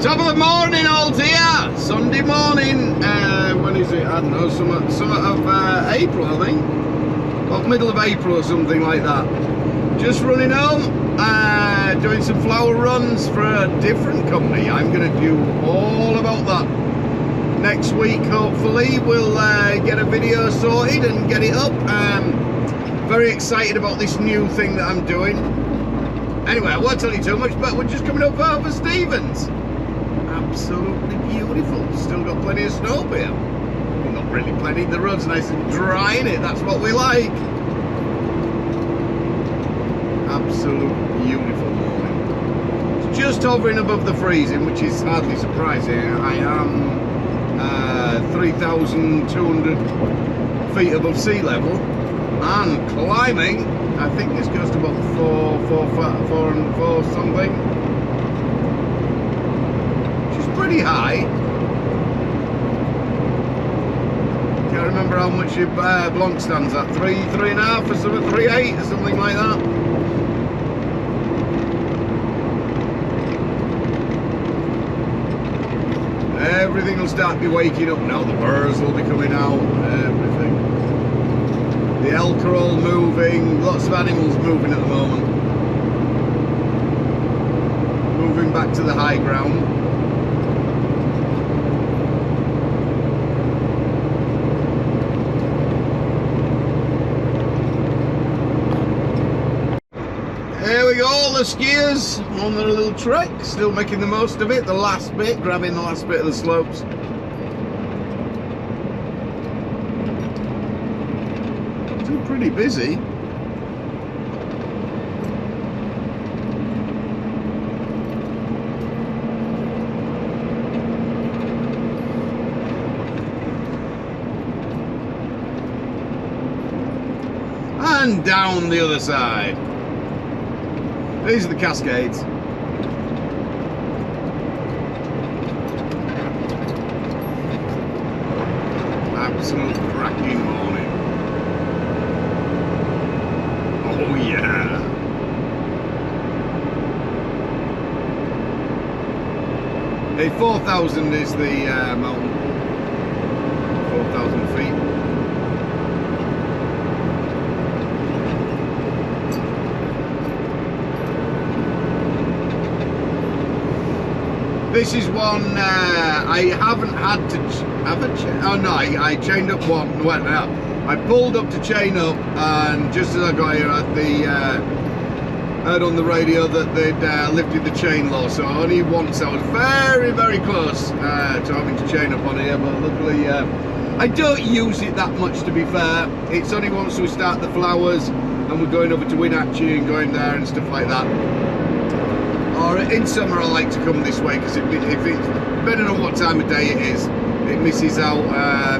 Top of the morning, all dear. Sunday morning. When is it? I don't know. Some of April, I think. Well, middle of April or something like that. Just running home. Doing some flower runs for a different company. I'm going to do all about that next week. Hopefully, we'll get a video sorted and get it up. Very excited about this new thing that I'm doing. Anyway, I won't tell you too much, but we're just coming up over Stevens. Absolutely beautiful. Still got plenty of snow here. Well, not really plenty. The road's nice and dry in it. That's what we like. Absolute beautiful morning. It's just hovering above the freezing, which is hardly surprising. I am 3,200 feet above sea level and climbing. I think this goes to about 4 something. Pretty high. Can't remember how much your Blanc stands at. 3.5 or something, 3.8 or something like that. Everything will start be waking up now. The birds will be coming out. Everything. The elk are all moving. Lots of animals moving at the moment. Moving back to the high ground. There we go, all the skiers on their little trek, still making the most of it, the last bit, grabbing the last bit of the slopes. Still pretty busy. And down the other side. These are the Cascades. Absolute cracking morning. Oh yeah. Hey, 4,000 is the mountain. 4,000 feet. This is one I haven't had to. Oh no, I chained up one. Went out. I pulled up to chain up, and just as I got here, I heard on the radio that they'd lifted the chain law. So only once I was very, very close to having to chain up on here. But luckily, I don't use it that much. To be fair, it's only once we start the flowers and we're going over to Wenatchee and going there and stuff like that. Or in summer I like to come this way because if it's depending on what time of day it is, it misses out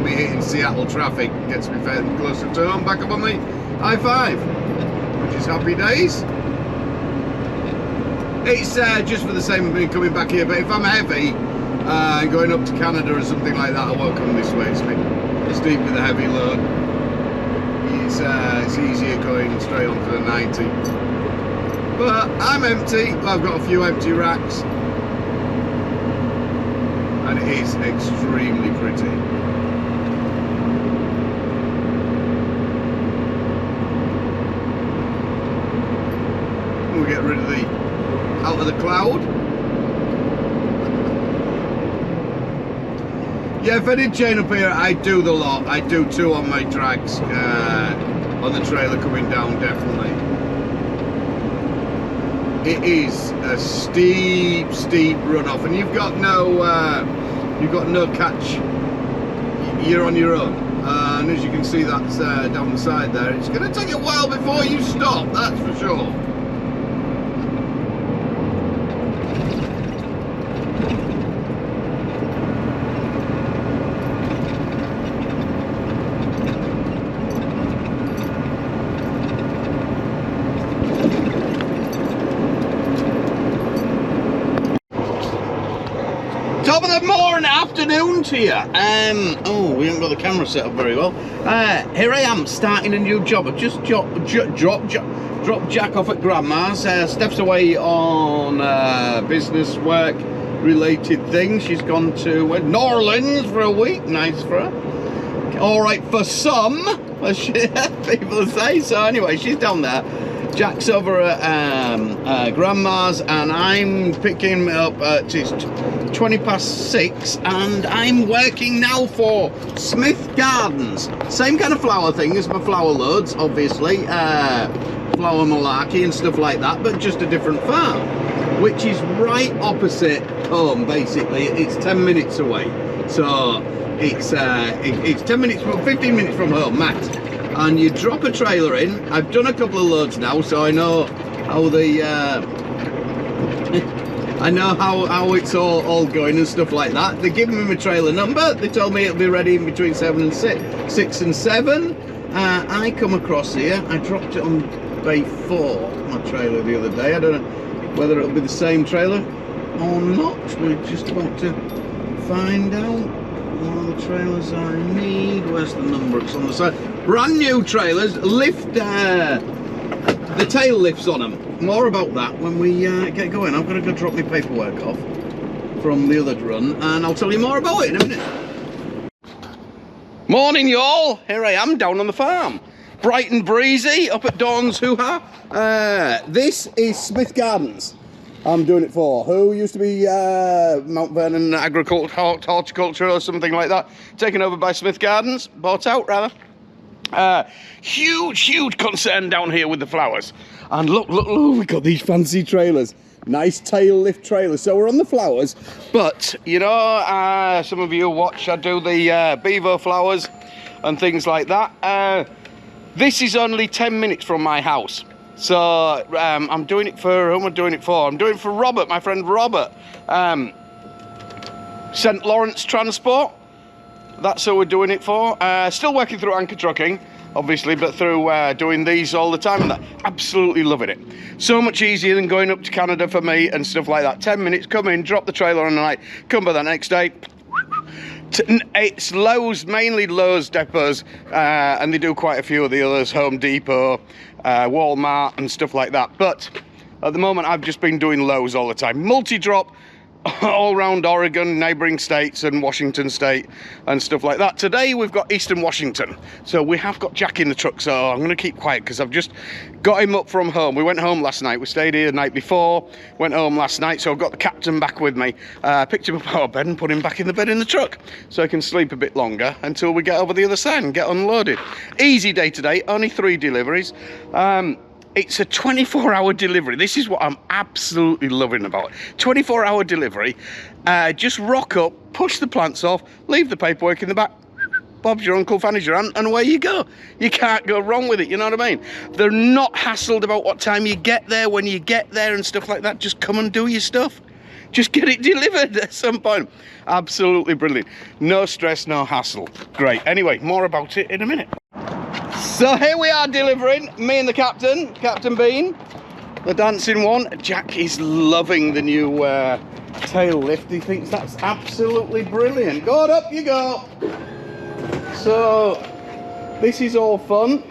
me hitting Seattle traffic, gets me fairly closer to home, back up on the I-5, which is happy days. It's just for the same of me coming back here, but if I'm heavy going up to Canada or something like that, I won't come this way. It's a bit steep with a heavy load. It's easier going straight onto the 90. But I'm empty. I've got a few empty racks, and it is extremely pretty. We'll get rid of the out of the cloud. Yeah, if I did chain up here, I'd do the lot. I'd do 2 on my tracks on the trailer coming down, definitely. It is a steep runoff, and you've got no catch. You're on your own, and as you can see, that's down the side there. It's going to take a while before you stop, that's for sure. Top of the morning, afternoon to you. Oh, we haven't got the camera set up very well. Here I am starting a new job. I've just dropped Jack off at Grandma's. Steps away on business work, related things. She's gone to New Orleans for a week. Nice for her. All right for some, as people say. So anyway, she's down there. Jack's over at Grandma's, and I'm picking up at 6, and I'm working now for Smith Gardens. Same kind of flower thing as my flower loads, obviously, flower malarkey and stuff like that, but just a different farm, which is right opposite home. Basically, it's 10 minutes away, so it's 10 minutes, 15 minutes from home max. And you drop a trailer in. I've done a couple of loads now, so I know how the I know how it's all going and stuff like that. They're giving me my trailer number. They told me it'll be ready in between 6 and 7. I come across here. I dropped it on Bay 4, my trailer, the other day. I don't know whether it'll be the same trailer or not. We're just about to find out. One of the trailers I need. Where's the number? It's on the side. Brand new trailers. Lift, the tail lifts on them. More about that when we get going. I'm going to go drop my paperwork off from the other run, and I'll tell you more about it in a minute. Morning, y'all. Here I am down on the farm. Bright and breezy up at Dawn's hoo-ha. This is Smith Gardens. I'm doing it for who used to be Mount Vernon Horticulture or something like that, taken over by Smith Gardens, bought out rather. Huge concern down here with the flowers. And look, we've got these fancy trailers, nice tail lift trailers. So we're on the flowers, but you know, some of you watch, I do the beaver flowers and things like that. This is only 10 minutes from my house. So I'm doing it for, who am I doing it for? I'm doing it for Robert, my friend Robert. St. Lawrence Transport, that's who we're doing it for. Still working through Anchor Trucking, obviously, but through doing these all the time, and that, absolutely loving it. So much easier than going up to Canada for me and stuff like that. 10 minutes, come in, drop the trailer on the night, come by the next day. It's Lowe's, mainly Lowe's depots, and they do quite a few of the others, Home Depot, Walmart and stuff like that. But at the moment I've just been doing Lowe's all the time. Multi-drop all around Oregon, neighboring states and Washington state and stuff like that. Today we've got Eastern Washington, so we have got Jack in the truck, so I'm going to keep quiet because I've just got him up from home. We went home last night, we stayed here the night before, went home last night, so I've got the captain back with me. Picked him up out of bed and put him back in the bed in the truck so I can sleep a bit longer until we get over the other side and get unloaded. Easy day today, only 3 deliveries. It's a 24-hour delivery. This is what I'm absolutely loving about it. 24-hour delivery. Just rock up, push the plants off, leave the paperwork in the back. Bob's your uncle, Fanny's your aunt, and away you go. You can't go wrong with it, you know what I mean? They're not hassled about what time you get there, when you get there and stuff like that. Just come and do your stuff. Just get it delivered at some point. Absolutely brilliant. No stress, no hassle. Great. Anyway, more about it in a minute. So here we are delivering, me and the captain, Captain Bean, the dancing one. Jack is loving the new tail lift. He thinks that's absolutely brilliant. Go on, up you go. So this is all fun,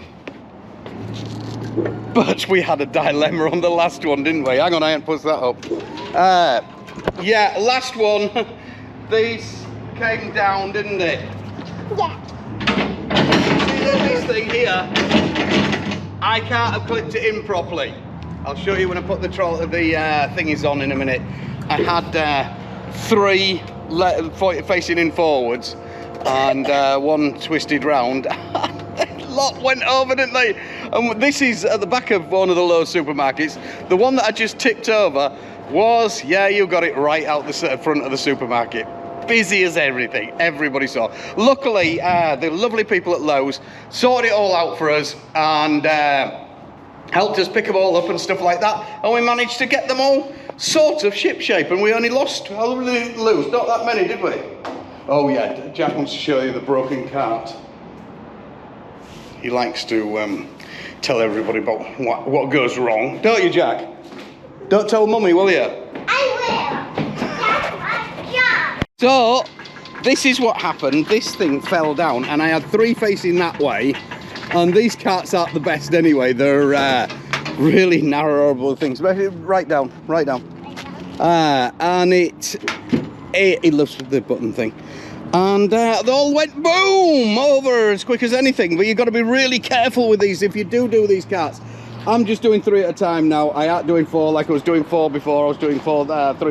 but we had a dilemma on the last one, didn't we? Hang on, I ain't pushed that up. Yeah, last one, these came down, didn't it? Yeah. This thing here, I can't have clipped it in properly. I'll show you when I put the thingies on in a minute. I had 3 facing in forwards and 1 twisted round. A lot went over, didn't they? And this is at the back of one of the Lowe's supermarkets. The one that I just tipped over was, yeah, you got it right out the front of the supermarket. Busy as everything, everybody saw. Luckily, the lovely people at Lowe's sorted it all out for us and helped us pick them all up and stuff like that, and we managed to get them all sort of shipshape, and we only lost, not that many, did we? Oh yeah, Jack wants to show you the broken cart. He likes to tell everybody about what goes wrong, don't you, Jack? Don't tell Mummy, will you? I will. So, this is what happened. This thing fell down and I had 3 facing that way, and these carts aren't the best anyway. They're really narrowable things. Right down. And he loves the button thing. And they all went boom over as quick as anything. But you've got to be really careful with these if you do these carts. I'm just doing 3 at a time now. I ain't doing 4 like I was doing 4 before. I was doing 3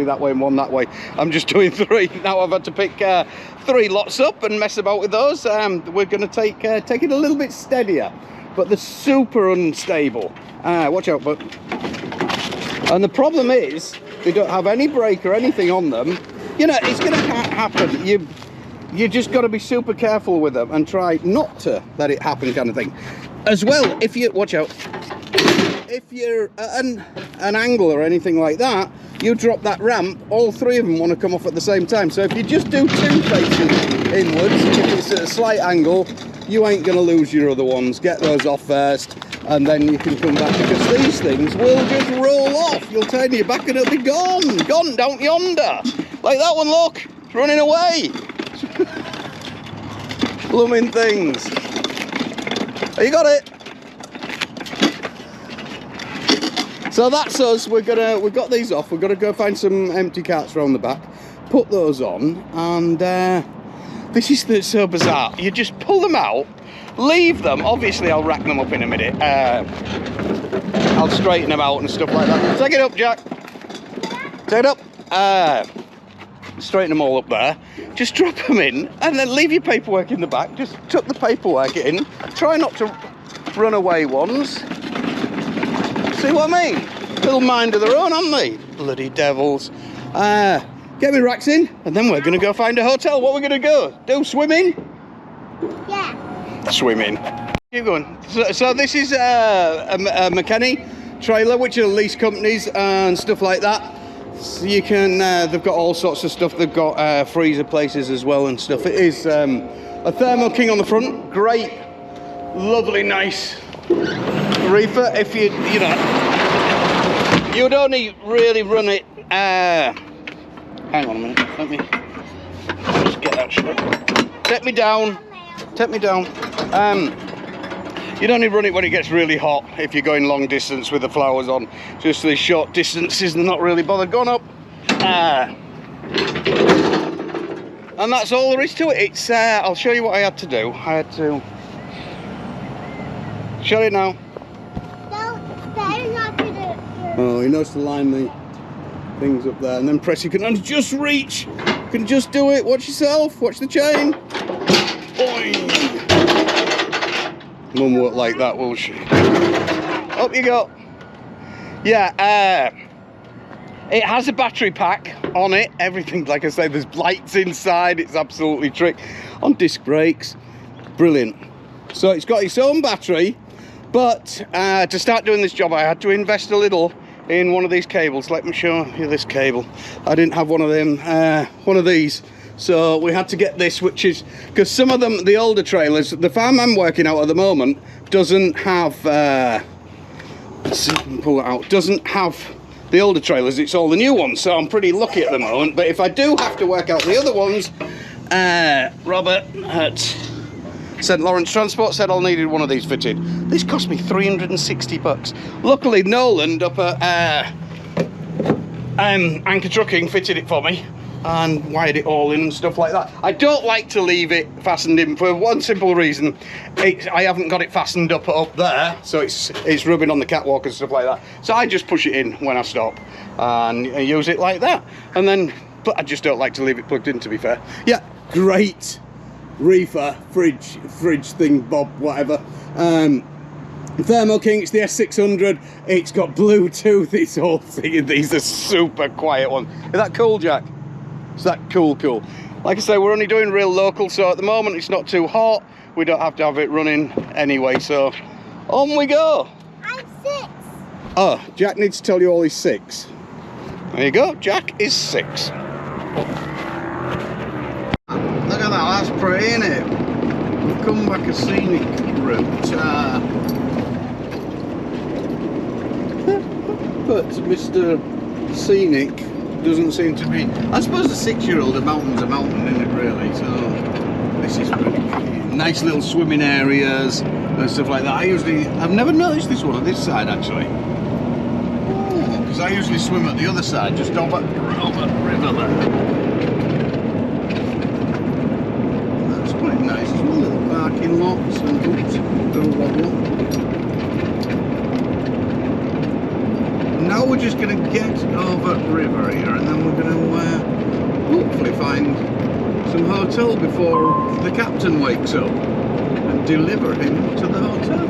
that way and 1 that way. I'm just doing 3 now. I've had to pick 3 lots up and mess about with those. We're going to take it a little bit steadier, but they're super unstable. Watch out, but. And the problem is they don't have any brake or anything on them. You know, it's going to happen. You just got to be super careful with them and try not to let it happen, kind of thing. As well, if you watch out. If you're at an angle or anything like that, you drop that ramp, all 3 of them want to come off at the same time. So if you just do 2 facing inwards, if it's at a slight angle, you ain't going to lose your other ones. Get those off first, and then you can come back, because these things will just roll off. You'll turn your back and it'll be gone down yonder. Like that one, look, it's running away. Blooming things. You got it. So that's us. We've got these off. We're gonna go find some empty carts around the back, put those on, and this is so bizarre. You just pull them out, leave them. Obviously, I'll rack them up in a minute. I'll straighten them out and stuff like that. Take it up, Jack. Take it up. Straighten them all up there. Just drop them in, and then leave your paperwork in the back. Just tuck the paperwork in. Try not to run away ones. See what I mean? Little mind of their own, haven't they? Bloody devils. Get me racks in, and then we're going to go find a hotel. What we're going to go? Do swimming? Yeah. Swimming. Keep going. So this is a McKenny trailer, which are lease companies and stuff like that. So you can, they've got all sorts of stuff. They've got freezer places as well and stuff. It is a Thermo King on the front. Great, lovely, nice reefer. If you know, you'd only really run it. Hang on a minute. Let me just get that straight. Take me down. Take me down. You'd only run it when it gets really hot. If you're going long distance with the flowers on, just these short distances, they're not really bothered going up. And that's all there is to it. It's. I'll show you what I had to do. I had to. Shut it now. No, it's better not to do it. Oh, he knows to line the things up there and then press. You can just reach. You can just do it. Watch yourself. Watch the chain. Boing. Mum won't like that, will she? Up you go. Yeah, it has a battery pack on it. Everything, like I say, there's lights inside. It's absolutely trick. On disc brakes. Brilliant. So it's got its own battery. But to start doing this job, I had to invest a little in one of these cables. Let me show you this cable. I didn't have one of them, one of these. So we had to get this, which is, because some of them, the older trailers, the farm I'm working out at the moment, doesn't have, let's see if I can pull it out, doesn't have the older trailers, it's all the new ones. So I'm pretty lucky at the moment. But if I do have to work out the other ones, Robert at St. Lawrence Transport said I'll needed one of these fitted. This cost me 360 bucks. Luckily, Noland up at Anchor Trucking fitted it for me and wired it all in and stuff like that. I don't like to leave it fastened in for one simple reason. I haven't got it fastened up there, so it's rubbing on the catwalk and stuff like that. So I just push it in when I stop and use it like that. And then, but I just don't like to leave it plugged in, to be fair. Yeah, great reefer, fridge thing, Bob, whatever. Thermo King, it's the S600. It's got Bluetooth. It's all thing. These are super quiet ones. Is that cool, Jack? Is that cool? Like I say, we're only doing real local, so at the moment it's not too hot. We don't have to have it running anyway, so on we go. I'm 6. Oh, Jack needs to tell you all he's 6. There you go, Jack is 6. Look at that, that's pretty, isn't it? We've come back a scenic route. But Mr. Scenic doesn't seem to be. I suppose a 6-year-old, a mountain's a mountain, isn't it, really? So this is pretty nice little swimming areas and stuff like that. I've never noticed this one on this side, actually. Because I usually swim at the other side, just over the river there. going to get over river here, and then we're going to hopefully find some hotel before the captain wakes up and deliver him to the hotel.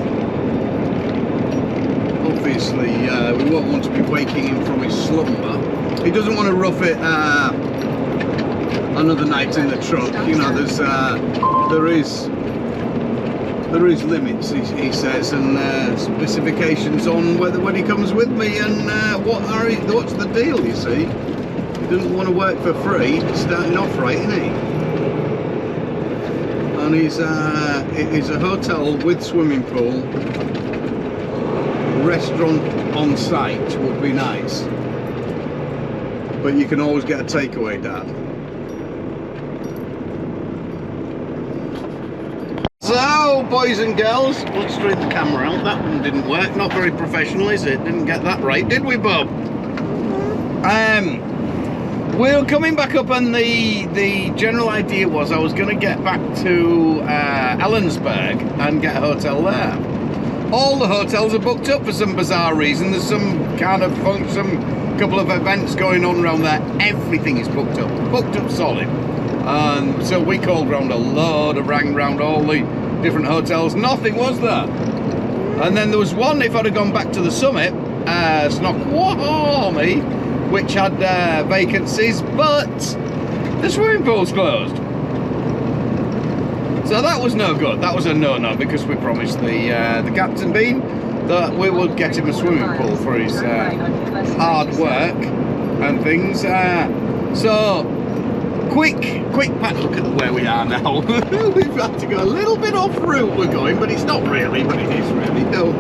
Obviously, we won't want to be waking him from his slumber. He doesn't want to rough it another night in the truck. You know, there is limits, he says, and specifications on when he comes with me, and what's the deal, you see. He doesn't want to work for free, starting off right, isn't he? And he's a hotel with swimming pool, restaurant on site would be nice, but you can always get a takeaway, Dad. So, boys and girls, let's straighten the camera out. That one didn't work. Not very professional, is it? Didn't get that right, did we, Bob? We're coming back up, and the general idea was I was going to get back to Ellensburg and get a hotel there. All the hotels are booked up for some bizarre reason. There's some kind of some couple of events going on around there. Everything is booked up solid. So we called round a load, rang round all the different hotels. Nothing was there. And then there was one, if I'd have gone back to the summit, Snoqualmie, which had vacancies, but the swimming pool's closed. So that was no good. That was a no-no, because we promised the captain Bean that we would get him a swimming pool for his hard work and things. So quick pat look at where we are now. We've had to go a little bit off route. We're going, but it's not really, but it is really. No,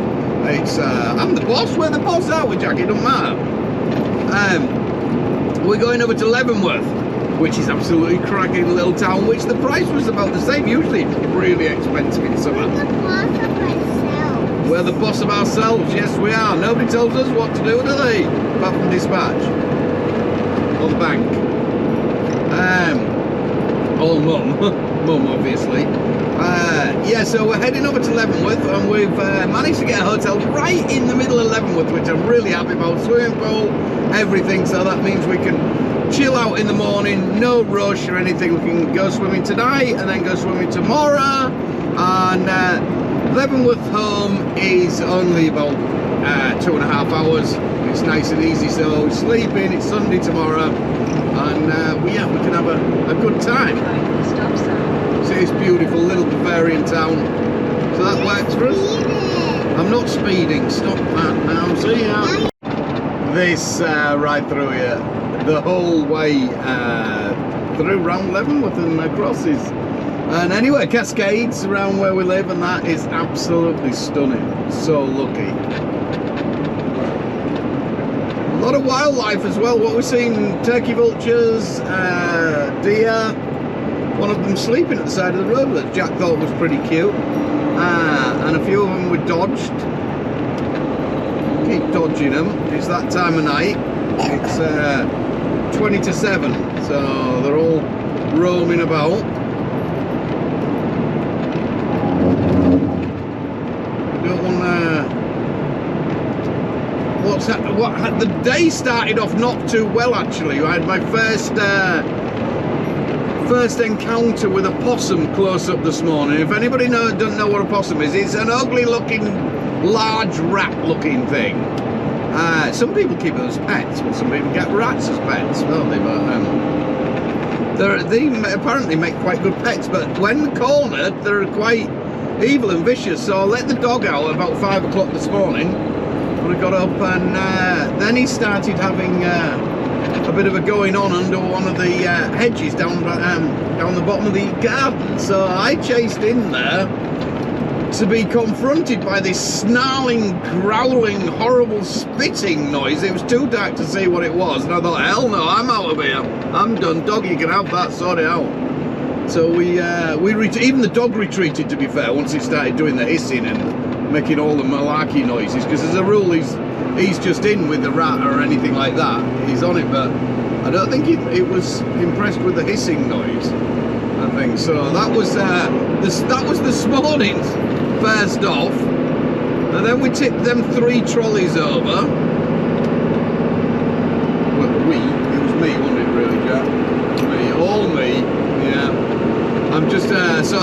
it's I'm the boss. We're the boss, aren't we, Jack? It don't matter. We're going over to Leavenworth, which is absolutely cracking little town, which the price was about the same. Usually it's really expensive in summer. We're the boss of ourselves. Yes, we are. Nobody tells us what to do, do they? Apart from dispatch or the bank. Or mum, obviously. Yeah, so we're heading over to Leavenworth, and we've managed to get a hotel right in the middle of Leavenworth, which I'm really happy about. Swimming pool, everything, so that means we can chill out in the morning, no rush or anything. We can go swimming tonight and then go swimming tomorrow. And Leavenworth home is only about 2.5 hours. It's nice and easy, so sleeping. It's Sunday tomorrow, and we can have a good time. See, it's beautiful little Bavarian town, so that works for us. I'm not speeding. Stop that now. See ya. This right through here, the whole way through round Leavenworth and across is, and anyway, Cascades around where we live, and that is absolutely stunning. So lucky. A lot of wildlife as well. What we're seeing, turkey vultures, deer. One of them sleeping at the side of the road that Jack thought was pretty cute. And a few of them were dodged. Keep dodging them. It's that time of night. It's 20 to 7, so they're all roaming about. Don't want the day started off not too well, actually. I had my first encounter with a possum close up this morning. If anybody doesn't know what a possum is, it's an ugly looking, large rat looking thing. Some people keep them as pets, but some people get rats as pets, don't they? But they apparently make quite good pets, but when cornered, they're quite evil and vicious. So I let the dog out about 5 o'clock this morning when I got up, and then he started having a bit of a going on under one of the hedges down the bottom of the garden. So I chased in there to be confronted by this snarling, growling, horrible spitting noise. It was too dark to see what it was, and I thought, hell no, I'm out of here. I'm done. Dog, you can have that, sort it out. So we even the dog retreated, to be fair, once he started doing the hissing and making all the malarkey noises, because as a rule he's just in with the rat or anything like that. He's on it, but I don't think it was impressed with the hissing noise, I think. So that was this morning's first off, and then we tipped them 3 trolleys over,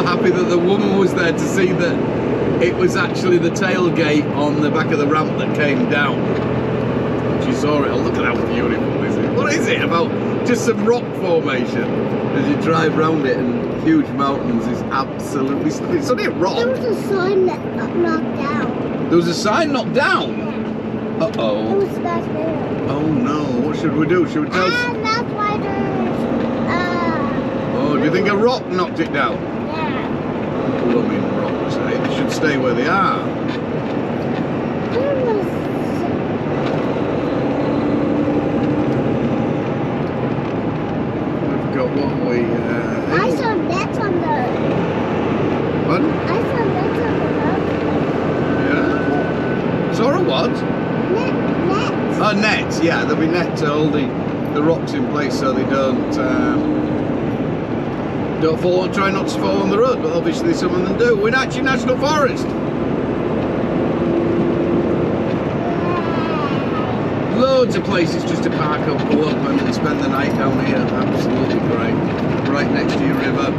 so happy that the woman was there to see that it was actually the tailgate on the back of the ramp that came down. She saw it. Oh, look at how beautiful is it. What is it about just some rock formation as you drive round it and huge mountains is absolutely stunning. It's only a rock. There was a sign that got knocked down. There was a sign knocked down? Yeah. Uh-oh. It was back there. Oh no, what should we do? Should we tell... And that's why there's, Oh, do you think a rock knocked it down? yeah. Blooming rocks, eh? They should stay where they are. There was, We've got what we... I saw nets on the, What? I saw nets on the road. Yeah. Saw a what? Nets. Oh, nets, yeah, there'll be net to hold the rocks in place so they don't fall and try not to fall on the road, but obviously some of them do. We're actually National Forest. Loads of places just to park up, go up and spend the night down here. Absolutely great. Right next to your river.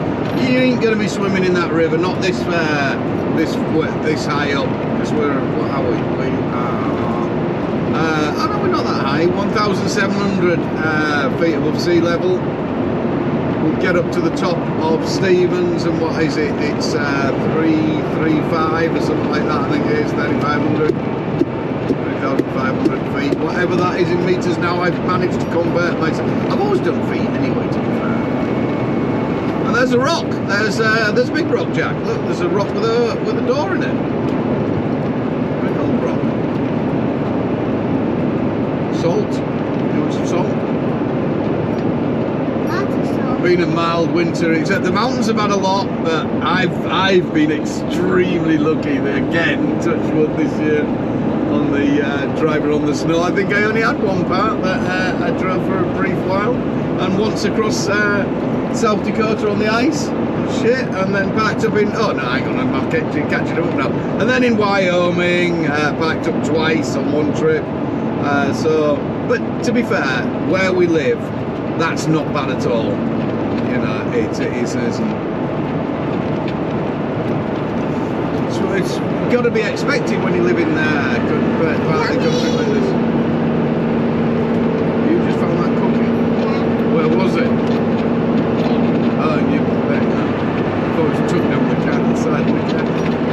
You ain't gonna be swimming in that river, not this high up, because what are we? We are, oh no, we're not that high, 1,700 feet above sea level. We'll get up to the top of Stevens, and what is it? It's 335 or something like that, I think it is, 3,500 feet, whatever that is in meters now. I've managed to convert myself. I've always done feet anyway, to be fair. And there's a rock. There's a big rock, Jack. Look, there's a rock with a door in it. Big old rock. Salt. You want some salt? Lots of salt. Been a mild winter, except the mountains have had a lot, but I've been extremely lucky that, again, touch wood this year, on the driving on the snow. I think I only had one part that I drove for a brief while, and once across South Dakota on the ice, shit, and then packed up in, oh no, hang on, I'm catching it up now, and then in Wyoming, packed up twice on one trip. But to be fair, where we live, that's not bad at all. You know, it isn't. It's got to be expected when you live in part of the country like this. You just found that cookie? Yeah. Where was it? Oh, and you bet that. I thought you took down the can inside the can.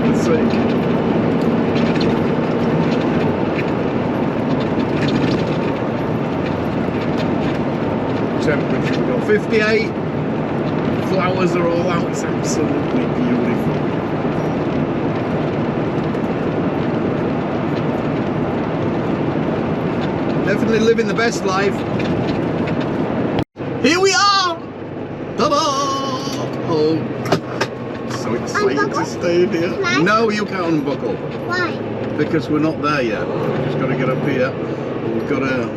Let's see. Temperature, we've got 58. Flowers are all out. It's absolutely beautiful. Definitely living the best life. Here we are! Ta-da! Oh, so excited Unbuckle? to stay in here. Can I? No, you can't unbuckle. Why? Because we're not there yet. We've just got to get up here. We've got to...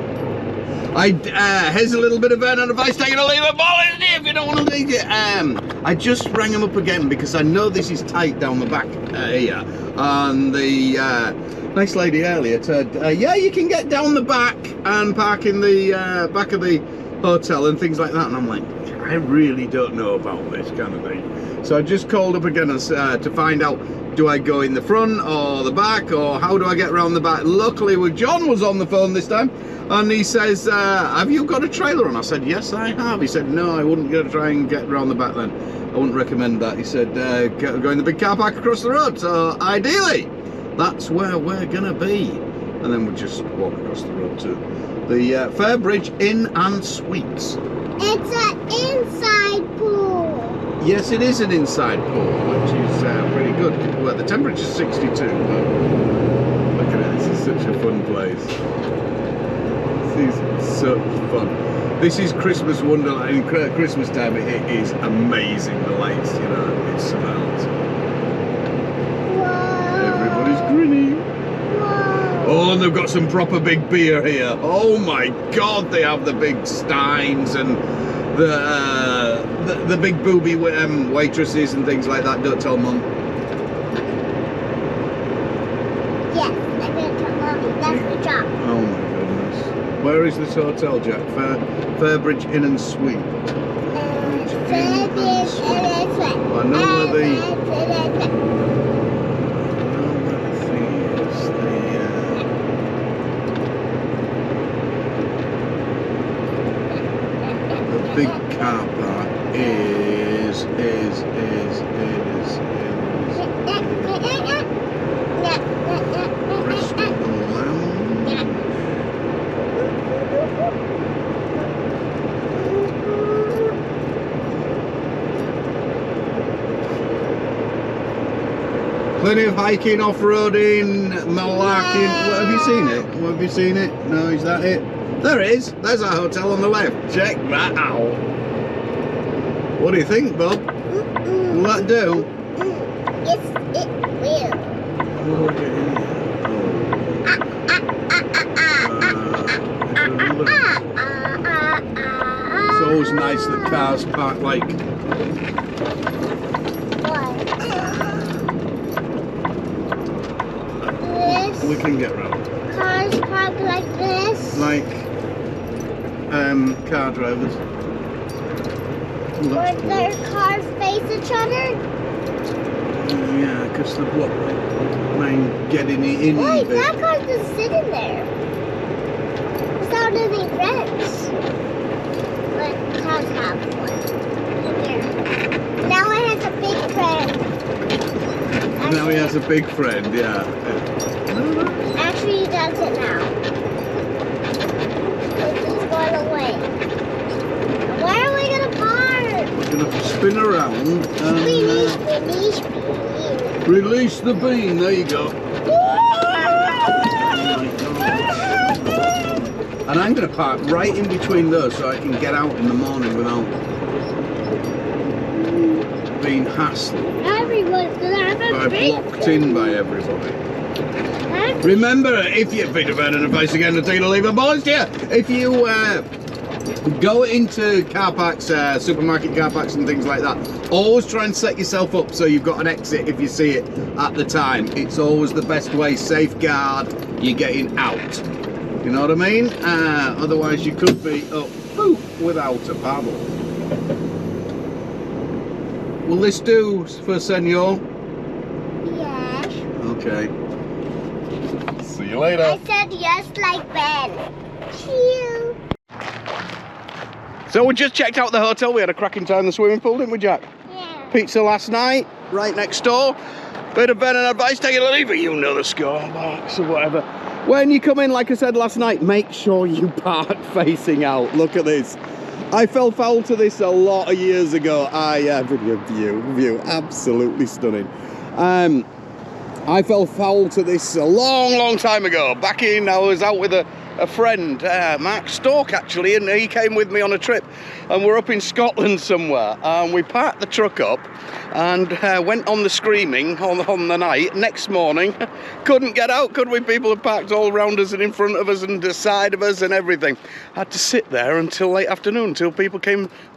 here's a little bit of Vernon advice. Taking a leave a ball if you don't want to leave it. I just rang him up again because I know this is tight down the back here. And the nice lady earlier said, yeah, you can get down the back and park in the back of the hotel and things like that. And I'm like, I really don't know about this kind of thing. So I just called up again to find out, do I go in the front or the back, or how do I get around the back? Luckily, John was on the phone this time, and he says, have you got a trailer on? I said, yes, I have. He said, no, I wouldn't go to try and get around the back then. I wouldn't recommend that. He said, go in the big car park across the road. So ideally, that's where we're gonna be. And then we'll just walk across the road to the Fairbridge Inn and Suites. It's an inside pool. Yes, it is an inside pool, which is pretty good. Well, the temperature's 62, but look at it, this is such a fun place. This is such fun. This is Christmas Wonderland. In Christmas time, it is amazing, the lights, you know, it smells. Whoa. Everybody's grinning. Whoa. Oh, and they've got some proper big beer here. Oh my God, they have the big steins and the big booby waitresses and things like that. Don't tell Mum. Yes, I'm going to tell Mommy. That's the job. Oh my goodness. Where is this hotel, Jack? Fairbridge Inn and Suite. I know where the big car park is restaurant lounge. Plenty of hiking, off-roading, malarking. What, have you seen it? What, have you seen it? No, is that it? There it is. There's our hotel on the left. Check that out. What do you think, Bob? Will that do? Yes, it will. It's always nice that cars park like. This. We can get round. Cars park like this. Like car drivers. Oh, Where cool. their cars face each other. Yeah, because the block mind getting it in. Wait, that car's just sitting there. Without any friends. But cars have one. Here. Now it has a big friend. Now he has a big friend, yeah. Actually, he doesn't now. He's going away. Where are we gonna park? We're gonna have to spin around and release the beam. There you go. And I'm gonna park right in between those so I can get out in the morning without being hassled. Everyone's gonna have a big Blocked in by everybody. Remember, if you've been burning advice again, the thing to leave a bonus here. If you go into car parks, supermarket car parks and things like that, always try and set yourself up so you've got an exit if you see it at the time. It's always the best way. Safeguard you getting out. You know what I mean? Otherwise you could be up without a paddle. Will this do for Senor? Yes. Okay. See you later. I said yes like Ben. Cheers. So we just checked out the hotel. We had a cracking time in the swimming pool, didn't we, Jack? Yeah. Pizza last night, right next door. Bit of burning advice, take it or leave it. You know the score, box or whatever. When you come in, like I said last night, make sure you park facing out. Look at this. I fell foul to this a lot of years ago. View, absolutely stunning. I fell foul to this a long time ago. Back in, I was out with a friend, Mark Stork actually, and he came with me on a trip, and we're up in Scotland somewhere, and we parked the truck up and went on the screaming on the night. Next morning, couldn't get out, could we? People had parked all around us and in front of us and the side of us and everything. Had to sit there until late afternoon, until people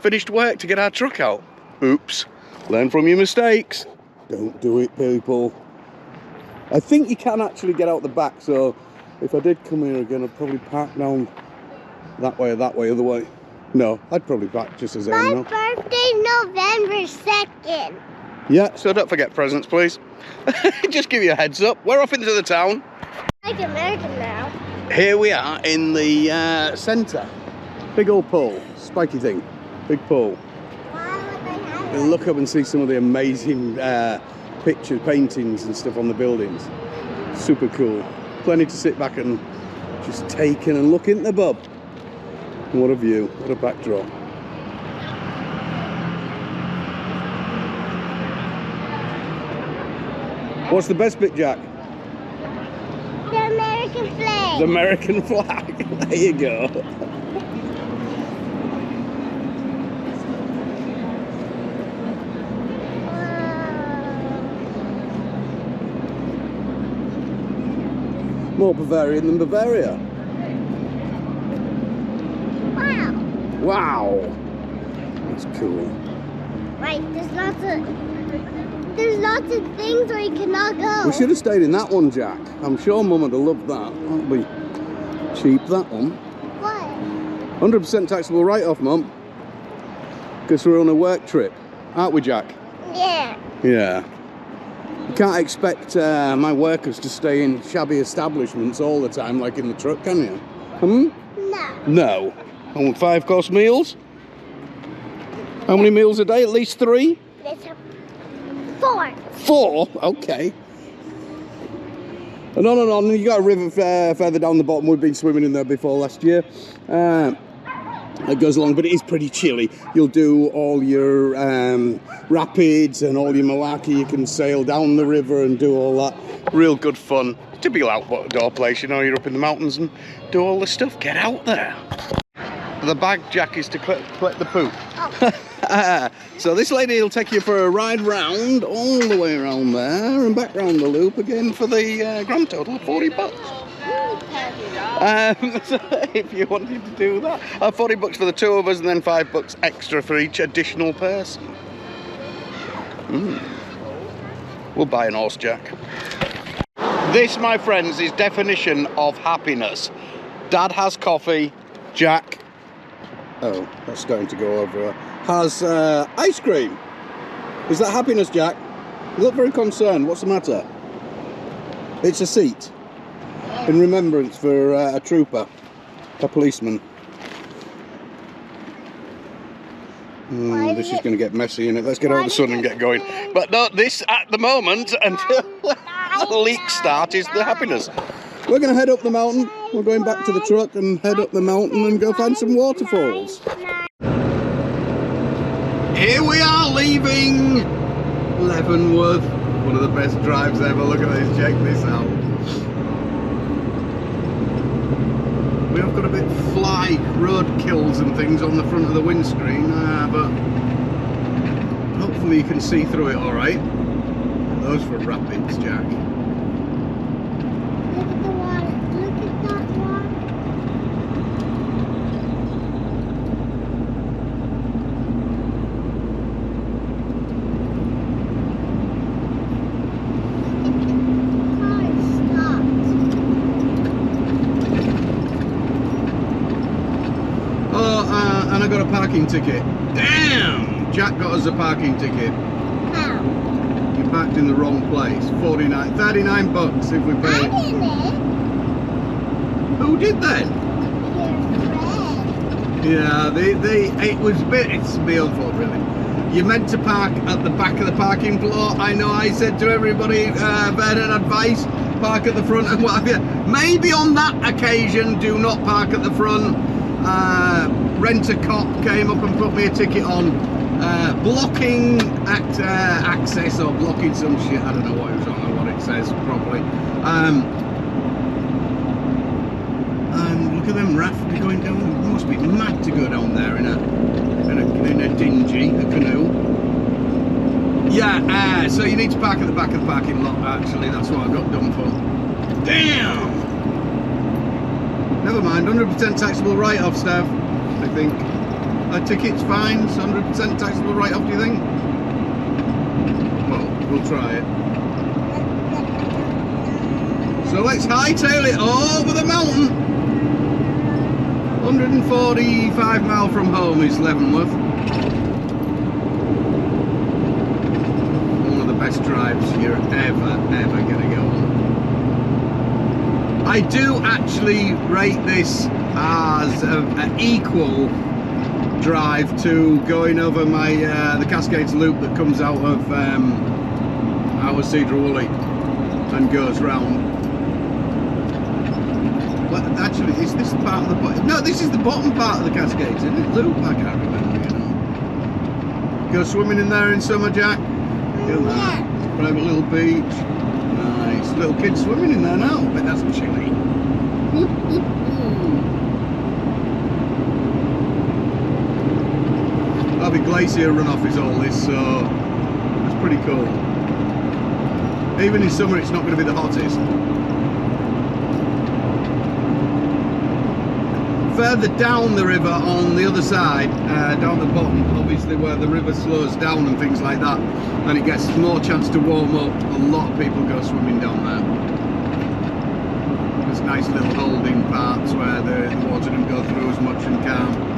finished work to get our truck out. Oops, learn from your mistakes. Don't do it, people. I think you can actually get out the back, so if I did come here again, I'd probably park down that way or that way, other way. No, I'd probably park just as I am My now. birthday's November 2nd. Yeah, so don't forget presents, please. Just give you a heads up. We're off into the town. Like American now. Here we are in the centre. Big old pole, spiky thing. Big pole. Why would they have And look up and see some of the amazing pictures, paintings and stuff on the buildings. Super cool. Plenty to sit back and just take in and look into, bub. What a view, what a backdrop. What's the best bit, Jack? The American flag. The American flag. There you go. More Bavarian than Bavaria. Wow. Wow. That's cool. Right, there's lots of things where you cannot go. We should have stayed in that one, Jack. I'm sure Mum would have loved that. That'll be cheap, that one. What? 100% taxable write-off, Mum. Because we're on a work trip, aren't we, Jack? Yeah. Yeah. You can't expect my workers to stay in shabby establishments all the time, like in the truck, can you? Hmm? No. No. I want 5-course meals. How many meals a day? At least 3? There's 4. 4? Okay. And on and on. You got a river further down the bottom. We've been swimming in there before last year. It goes along, but it is pretty chilly. You'll do all your rapids and all your malarkey. You can sail down the river and do all that. Real good fun. Typical outdoor place, you know, you're up in the mountains and do all this stuff. Get out there. The bag, Jack, is to collect the poop. Oh. So this lady will take you for a ride round, all the way around there and back round the loop again for the grand total of $40. So if you wanted to do that, $40 for the 2 of us and then $5 extra for each additional person. We'll buy an horse, Jack. This, my friends, is definition of happiness. Dad has coffee, Jack, oh, that's going to go over, has ice cream. Is that happiness, Jack? You look very concerned. What's the matter? It's a seat. In remembrance for a trooper, a policeman. This is going to get messy in it. Let's get out of the sun and get going. But no, this at the moment until the leaks start is the happiness. We're going to head up the mountain. We're going back to the truck and head up the mountain and go find some waterfalls. Here we are leaving Leavenworth. One of the best drives ever. Look at this, check this out. We have got a bit fly road kills and things on the front of the windscreen, but hopefully you can see through it alright. Those for rapids, Jack. Look at the water. Look at that water. And I got a parking ticket. Damn! Jack got us a parking ticket. How? You parked in the wrong place. $39 if we pay. I didn't. Who did then? Your friend. Yeah, it's my own fault really. You're meant to park at the back of the parking lot. I know I said to everybody, better advice, park at the front and what have you. Maybe on that occasion, do not park at the front. Rent-a-cop came up and put me a ticket on blocking access or blocking some shit. I don't know what it was on or what it says properly. And look at them rafts going down. It must be mad to go down there in a dingy canoe. Yeah, so you need to park at the back of the parking lot. Actually, that's what I got done for. Damn. Never mind, 100% taxable write-off, Steph, I think. Tickets, fines, 100% taxable write-off, do you think? Well, we'll try it. So let's hightail it over the mountain. 145 miles from home is Leavenworth. One of the best drives you're ever going to go on. I do actually rate this as an equal drive to going over my the Cascades loop that comes out of our Cedar Woolley and goes round. But actually, is this part of the bottom? No, this is the bottom part of the Cascades, isn't it? Loop, I can't remember, you know. Go swimming in there in summer, Jack. Do that. Private little beach. Nice. Little kids swimming in there now. But that's chilly. That'll be glacier runoff is all this, so that's pretty cool. Even in summer it's not going to be the hottest. Further down the river on the other side, down the bottom, obviously where the river slows down and things like that, and it gets more chance to warm up, a lot of people go swimming down there. There's nice little holding parts where the water doesn't go through as much and calm.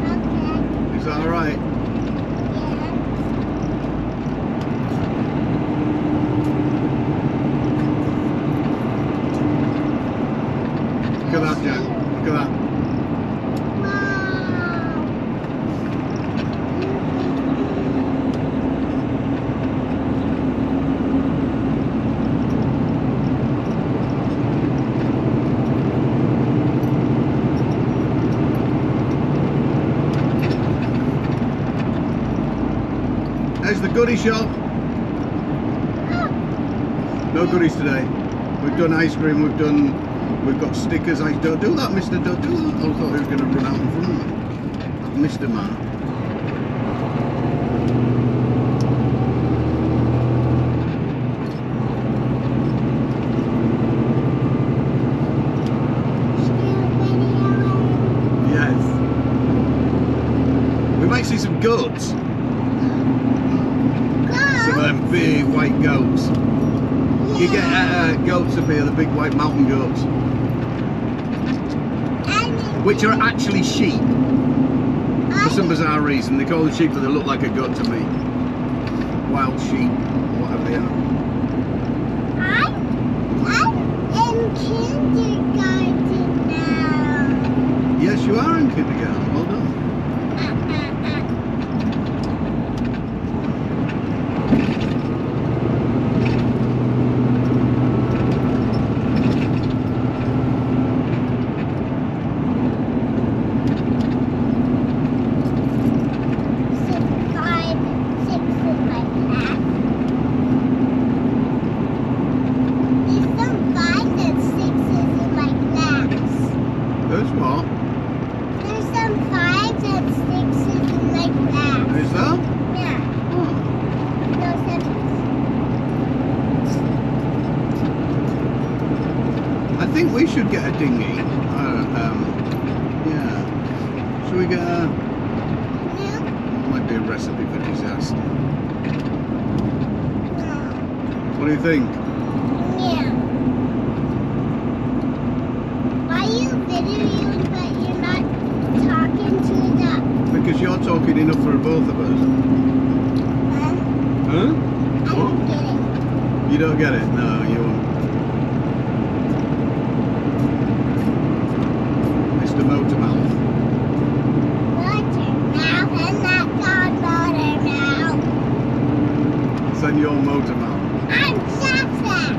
Okay. Is that alright? Yeah. Look at that, Jack. Look at that. Wow. There's the goodie shop. No goodies today. We've done ice cream, we've got stickers. Don't do that, mister, don't do that. I thought he was going to run out in front of me. That Mr. Man. Yes. We might see some goats. Some of them big white goats. You get goats up here, the big white mountain goats, which are actually sheep. For some bizarre reason, they call them sheep, but they look like a goat to me. Wild sheep, whatever they are. I'm in kindergarten now. Yes, you are in kindergarten. Well done. There's what? There's some 5s and 6s in my class. Is that? Yeah. Oh. No 7s. I think we should get a dinghy. Yeah. Should we get a... No? Might be a recipe for disaster. No. What do you think? Yeah. Why you videoing but you're not talking to the... Because you're talking enough for both of us. Huh? I don't get it. You don't get it? No, you won't. Mr. Motormouth. Water mouth and not God water mouth. Send your Motormouth. I'm Jackson.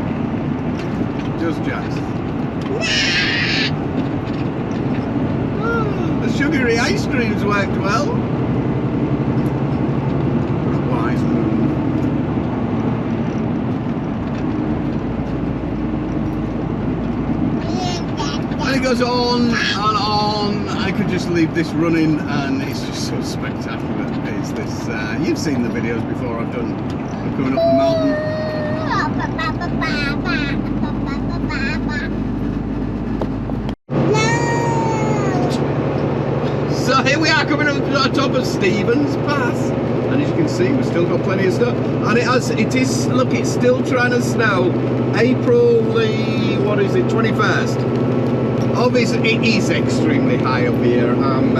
Just Jackson. The sugary ice creams worked well. What a wise move. And it goes on and on. I could just leave this running, and it's just so spectacular. It's this. You've seen the videos before I've done of going up the mountain. So here we are coming up to the top of Stevens Pass, and as you can see, we've still got plenty of snow. And look, it's still trying to snow. April the, what is it, 21st. Obviously, it is extremely high up here. I'm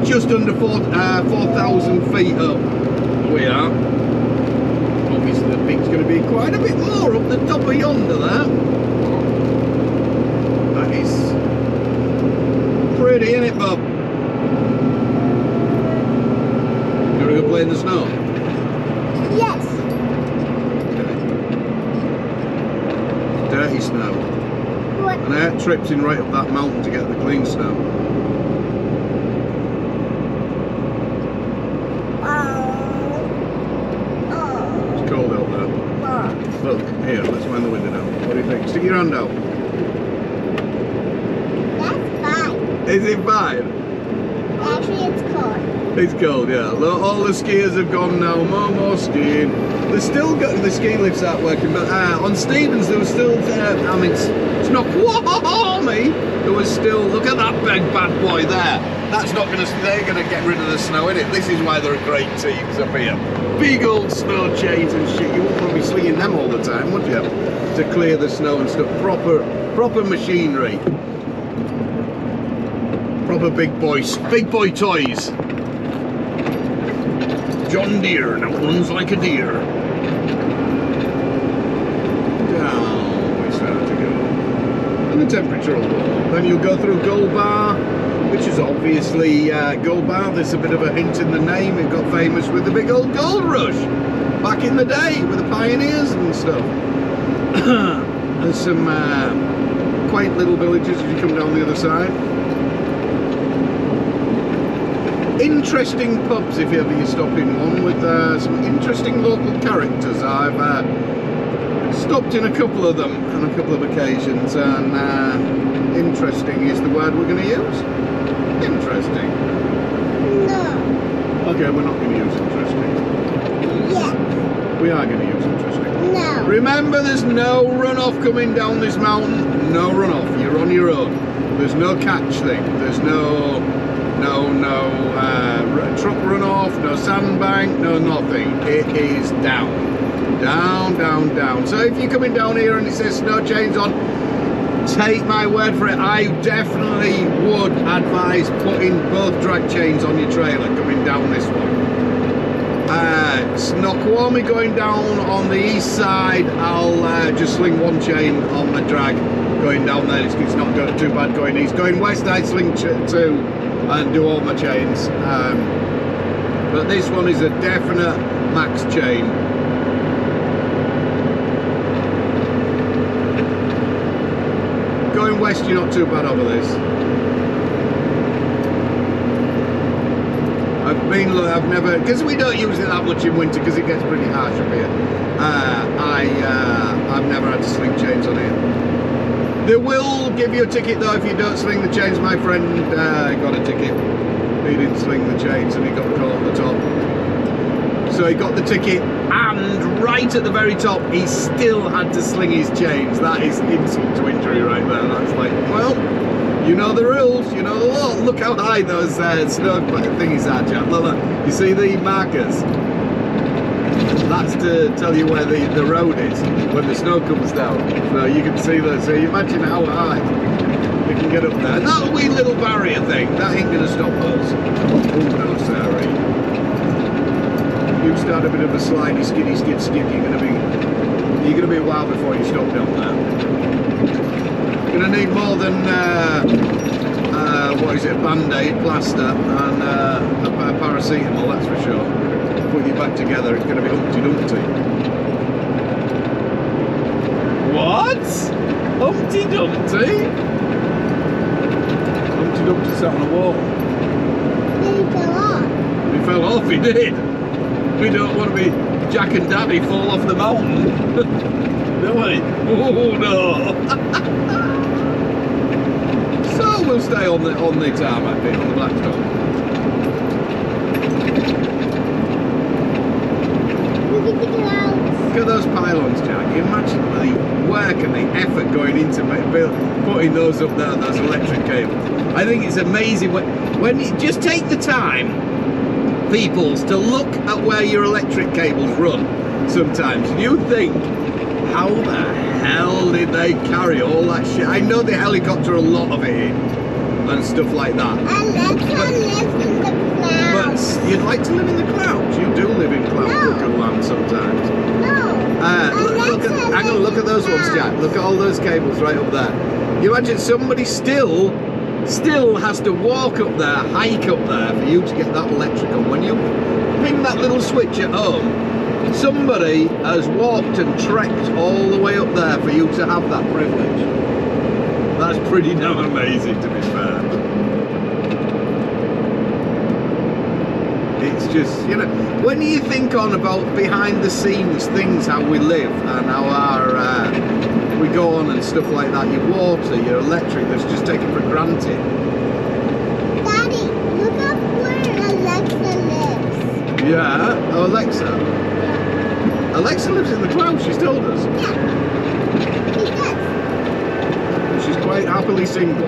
just under 4,000 feet up. We are. Obviously, the peak's going to be quite a bit more up the top of yonder there. That is pretty, isn't it, Bob? You want to go play in the snow? Yes. Okay. Dirty snow. What? And I had trips in right up that mountain to get the clean snow. It's cold out there. Look, here, let's wind the window down. What do you think? Stick your hand out. That's fine. Is it fine? Actually, it's cold. It's cold, yeah. Look, all the skiers have gone now. More skiing. There's still got the ski lifts aren't working, but on Stevens there was still. I mean, it's not warmy. There was still. Look at that big bad boy there. That's not going to. They're going to get rid of the snow, innit? This is why they're great teams up here. Big old snow chains and shit. You wouldn't want to be swinging them all the time, would you? To clear the snow and stuff. Proper machinery. Proper big boy toys. John Deere, now runs like a deer. Down we start to go. And the temperature will go up. Then you'll go through Gold Bar, which is obviously Gold Bar. There's a bit of a hint in the name. It got famous with the big old gold rush back in the day with the pioneers and stuff. There's some quaint little villages as you come down the other side. Interesting pubs if ever you stop in one, with some interesting local characters. I've stopped in a couple of them on a couple of occasions, and interesting is the word we're going to use. Interesting. No. Okay, we're not going to use interesting. Yes. We are going to use interesting. No. Remember, there's no runoff coming down this mountain. No runoff. You're on your own. There's no catch thing. There's no truck runoff, no sandbank, no nothing. It is down. Down, down, down. So if you're coming down here and it says snow chains on, take my word for it, I definitely would advise putting both drag chains on your trailer coming down this one. Snoqualmie going down on the east side, I'll just sling one chain on the drag going down there. It's not too bad going east. Going west, I sling two and do all my chains. But this one is a definite max chain. Going west, you're not too bad over this. I've never, because we don't use it that much in winter because it gets pretty harsh up here. I've never had to sling chains on here. They will give you a ticket though if you don't sling the chains. My friend got a ticket. He didn't sling the chains and he got a call at the top. So he got the ticket, and right at the very top he still had to sling his chains. That is insult to injury right there. That's like, well, you know the rules, you know the law. Look how high those snow thingies are, Jack. Look, you see the markers? That's to tell you where the road is when the snow comes down. So you can see those. So you imagine how high you can get up there. And that wee little barrier thing, that ain't going to stop us. Oh no, sorry. You start a bit of a slidey, skiddy, skid, you're going to be a while before you stop down there. You're going to need more than what is it, a band-aid, plaster, and a paracetamol, that's for sure. Put you back together, it's going to be Humpty Dumpty. What? Humpty Dumpty? Humpty Dumpty sat on a wall. He fell off. He fell off, he did. We don't want to be Jack and Daddy fall off the mountain. Do we? Oh no! So we'll stay on the tarmac bit, on the blacktop. Look at those pylons, Jack. You imagine the work and the effort going into putting those up there, those electric cables. I think it's amazing when you just take the time, peoples, to look at where your electric cables run. Sometimes you think, how the hell did they carry all that shit? I know they helicopter a lot of it in and stuff like that. Alexa lives in the clouds. But you'd like to live in the clouds. You do live in cloud land sometimes. No. Look at those ones, Jack. Look at all those cables right up there. You imagine somebody still has to walk up there, hike up there for you to get that electrical. When you ping that little switch at home, somebody has walked and trekked all the way up there for you to have that privilege. That's pretty damn amazing, to be fair. It's just, you know, when you think on about behind the scenes things, how we live and how we go on and stuff like that, your water, your electric, that's just taken for granted. Daddy, look up where Alexa lives. Yeah, oh, Alexa. Yeah. Alexa lives in the clouds, she's told us. Yeah. She does. She's quite happily single.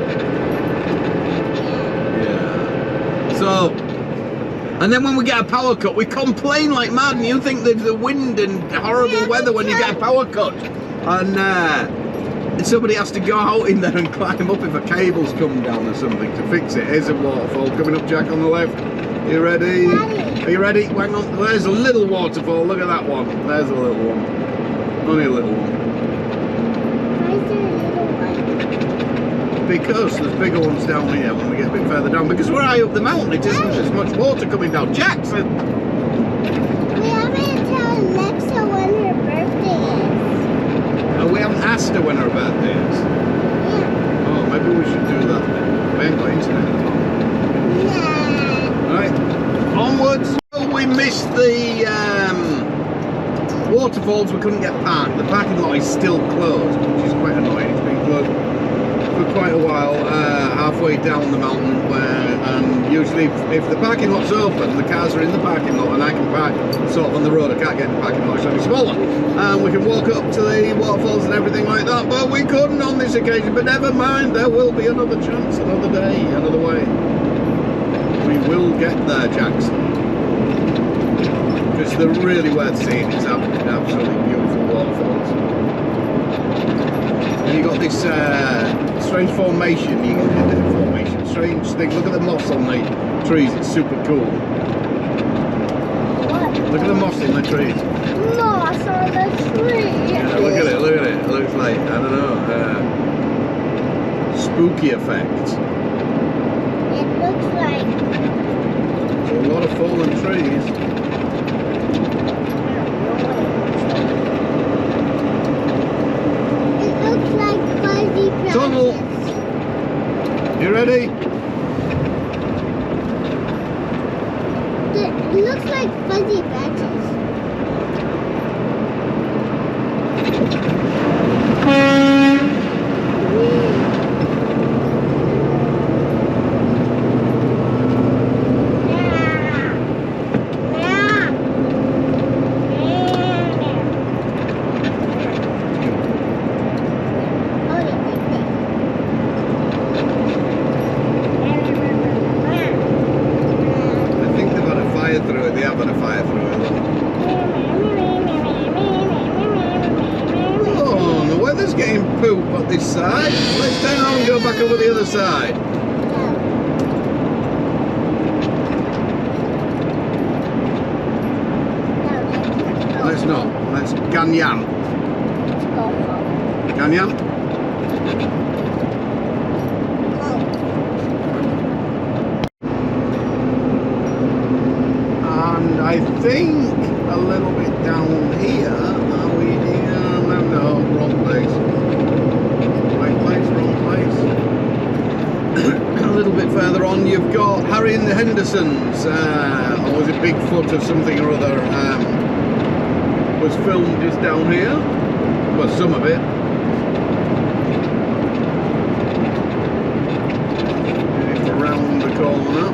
Yeah. So, and then when we get a power cut, we complain like mad, and you think there's the wind and horrible weather when you get a power cut. And somebody has to go out in there and climb up if a cable's come down or something to fix it. Here's a waterfall coming up, Jack, on the left. You ready? Daddy. Are you ready? Hang on. There's a little waterfall. Look at that one. There's a little one. Only a little one. Why is there a little one? Because there's bigger ones down here when we get a bit further down. Because we're high up the mountain, it isn't as much water coming down. Jackson! We haven't told Alexa when her birthday is. Oh, we haven't asked her when her birthday is. Yeah. Oh, maybe we should do that then. We ain't got internet at all. Nah. Right, onwards. Oh, we missed the waterfalls. We couldn't get parked. The parking lot is still closed, which is quite annoying. It's been closed for quite a while, halfway down the mountain. And usually, if the parking lot's open, the cars are in the parking lot, and I can park sort of on the road. I can't get in the parking lot; it's only smaller. And we can walk up to the waterfalls and everything like that. But we couldn't on this occasion. But never mind. There will be another chance, another day, another way. We will get there, Jackson. Because they're really worth seeing. It's absolutely beautiful waterfalls. And you got this strange formation. You can do formation, strange thing. Look at the moss on the trees. It's super cool. What? Look at the moss in the trees. Moss on the tree. Yeah, look at it. Look at it. It looks like, I don't know, spooky effect. It looks like. A lot of fallen trees. It looks like fuzzy branches. Tunnel. You ready? It looks like fuzzy branches. This side. Let's turn around and go back over the other side. Let's not. Let's Ganyam. Ganyam. And I think a little bit down here. Are we here? No, wrong place. A little bit further on, you've got Harry and the Hendersons, or was it Bigfoot or something or other, was filmed just down here. Well, some of it. It's around the corner.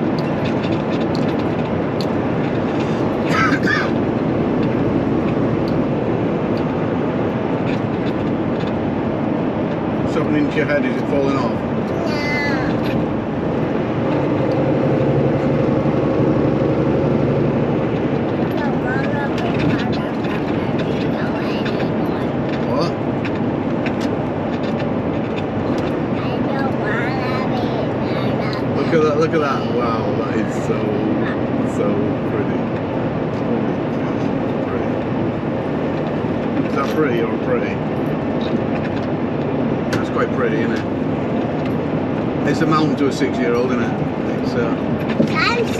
What's happening to your head? Is it falling off? Look at that, wow, that is so pretty. Is that pretty or pretty? That's quite pretty, isn't it? It's a mountain to a 6-year-old, isn't it? It's I'm 6.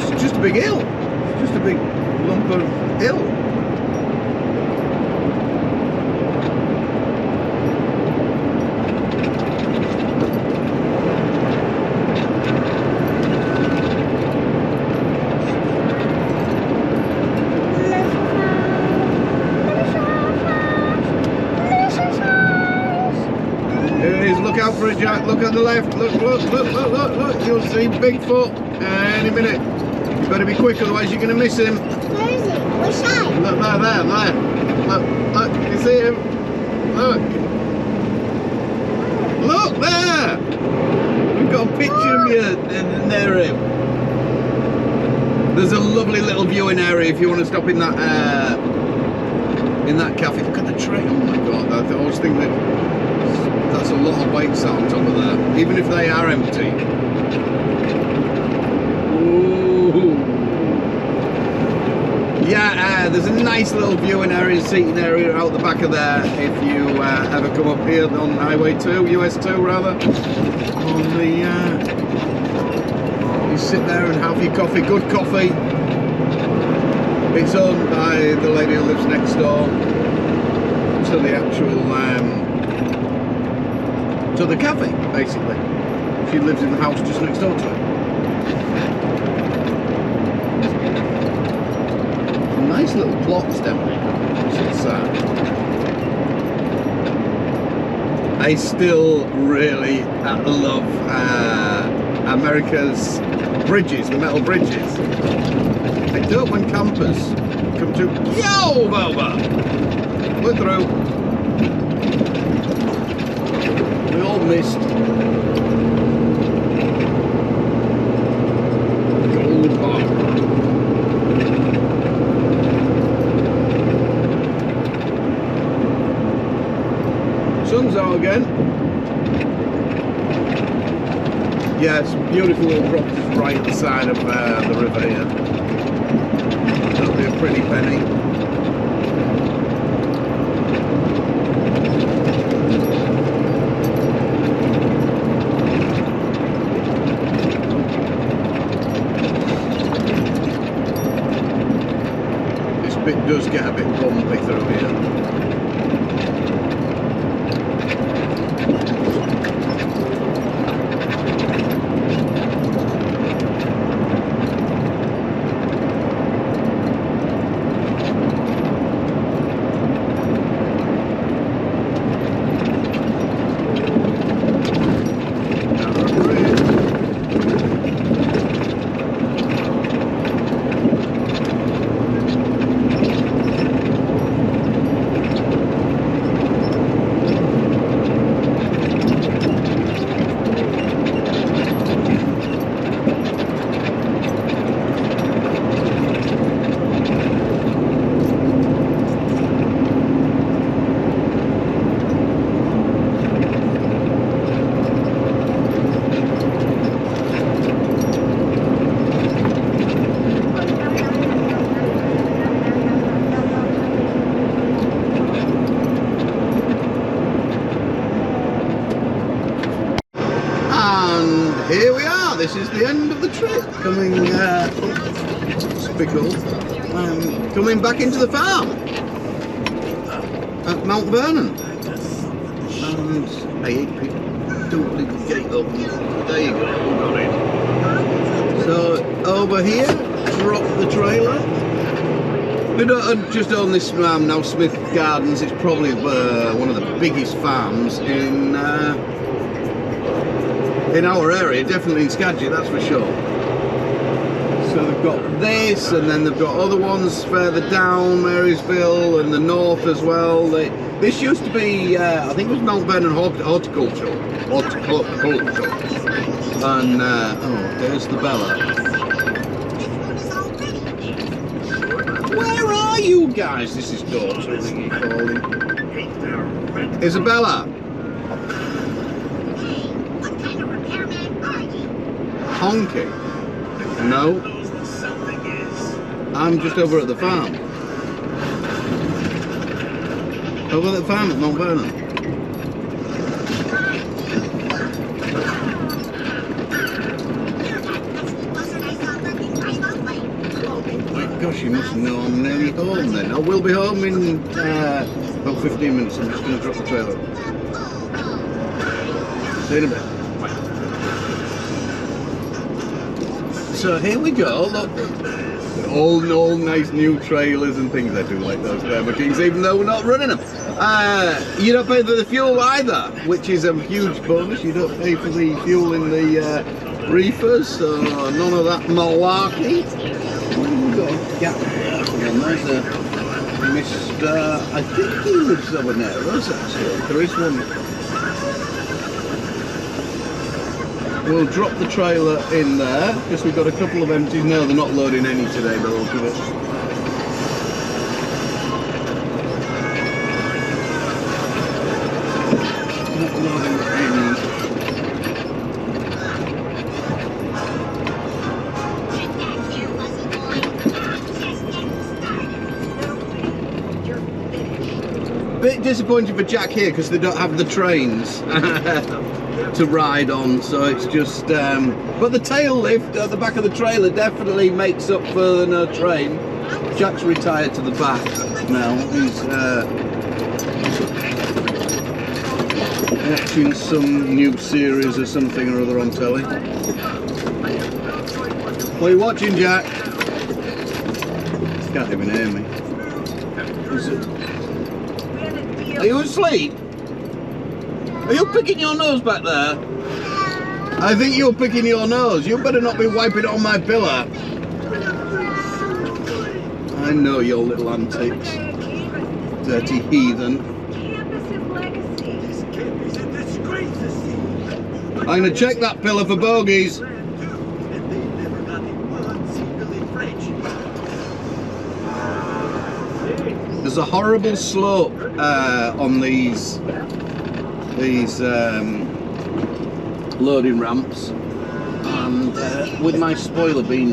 It's just a big hill. It's just a big lump of hill. Look out for it, Jack. Look at the left. Look. You'll see Bigfoot any minute. You better be quick, otherwise you're going to miss him. Where is he? Which side? Look, there. Look. You see him? Look there. We've got a picture of you near him. There's a lovely little viewing area if you want to stop in that in that cafe. Look at the tray. Oh my god! I always think that that's a lot of weights on top of there, even if they are empty. Ooh. Yeah, there's a nice little viewing area, seating area out the back of there if you ever come up here on Highway 2, US 2 rather. On the, you sit there and have your coffee, good coffee. It's owned by the lady who lives next door to the actual, to the cafe, basically. She lives in the house just next door to it. Nice little plots down there. I still really love America's bridges, the metal bridges. I do it when campers come to. Yo, Boba! We're through. We all missed. Gold bar. Sun's out again. Yeah, it's beautiful little properties right at the side of the river here. That'll be a pretty penny. This bit does get a bit bumpy through here. Here we are, this is the end of the trip, coming, coming back into the farm at Mount Vernon. And hey, don't leave the gate open. There you go, we got it. So over here, drop the trailer. We don't just own this farm now, Smith Gardens. It's probably one of the biggest farms in our area, definitely in Scadgy, that's for sure. So they've got this, and then they've got other ones further down, Marysville, and the north as well. This used to be, I think it was Mount Vernon Horticulture. And, oh, there's the Bella. Where are you guys? This is daughter, I think you call him. Isabella. Honky? No. I'm just over at the farm. Over at the farm at Mount Vernon. Oh my gosh, you must know I'm nearly home then. I will be home in about 15 minutes. I'm just going to drop the trailer. See you in a bit. So here we go, look, all nice new trailers and things. I do like those Burma Kings, even though we're not running them. You don't pay for the fuel either, which is a huge bonus. You don't pay for the fuel in the reefers, so none of that malarkey. We've got a gap there, and there's a Mr. I think he lives over there, actually. There is one. We'll drop the trailer in there because we've got a couple of empties. No, they're not loading any today, but we'll give it. bit disappointed for Jack here because they don't have the trains to ride on, so it's just but the tail lift at the back of the trailer definitely makes up for the no train. Jack's retired to the back now. He's watching some new series or something or other on telly. What are you watching, Jack? Can't even hear me. Are you asleep? Are you picking your nose back there? I think you're picking your nose. You better not be wiping it on my pillow. I know your little antics. Dirty heathen. I'm going to check that pillow for bogies. There's a horrible slope on these loading ramps, and with my spoiler being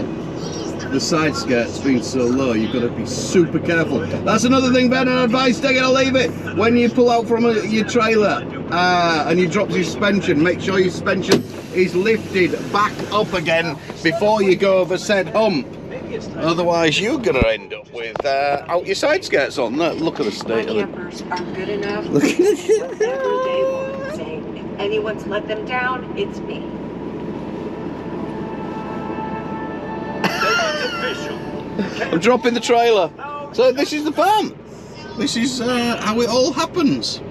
the side skirts being so low, you've got to be super careful. That's another thing, Ben, and advice, take it or leave it. When you pull out from your trailer and you drop your suspension, make sure your suspension is lifted back up again before you go over said hump. Otherwise, you're going to end up with out your side skirts on. Look at the state of them. Campers are good enough. Whatever they want. Saying if anyone's let them down, it's me. I'm dropping the trailer. So this is the farm. This is how it all happens.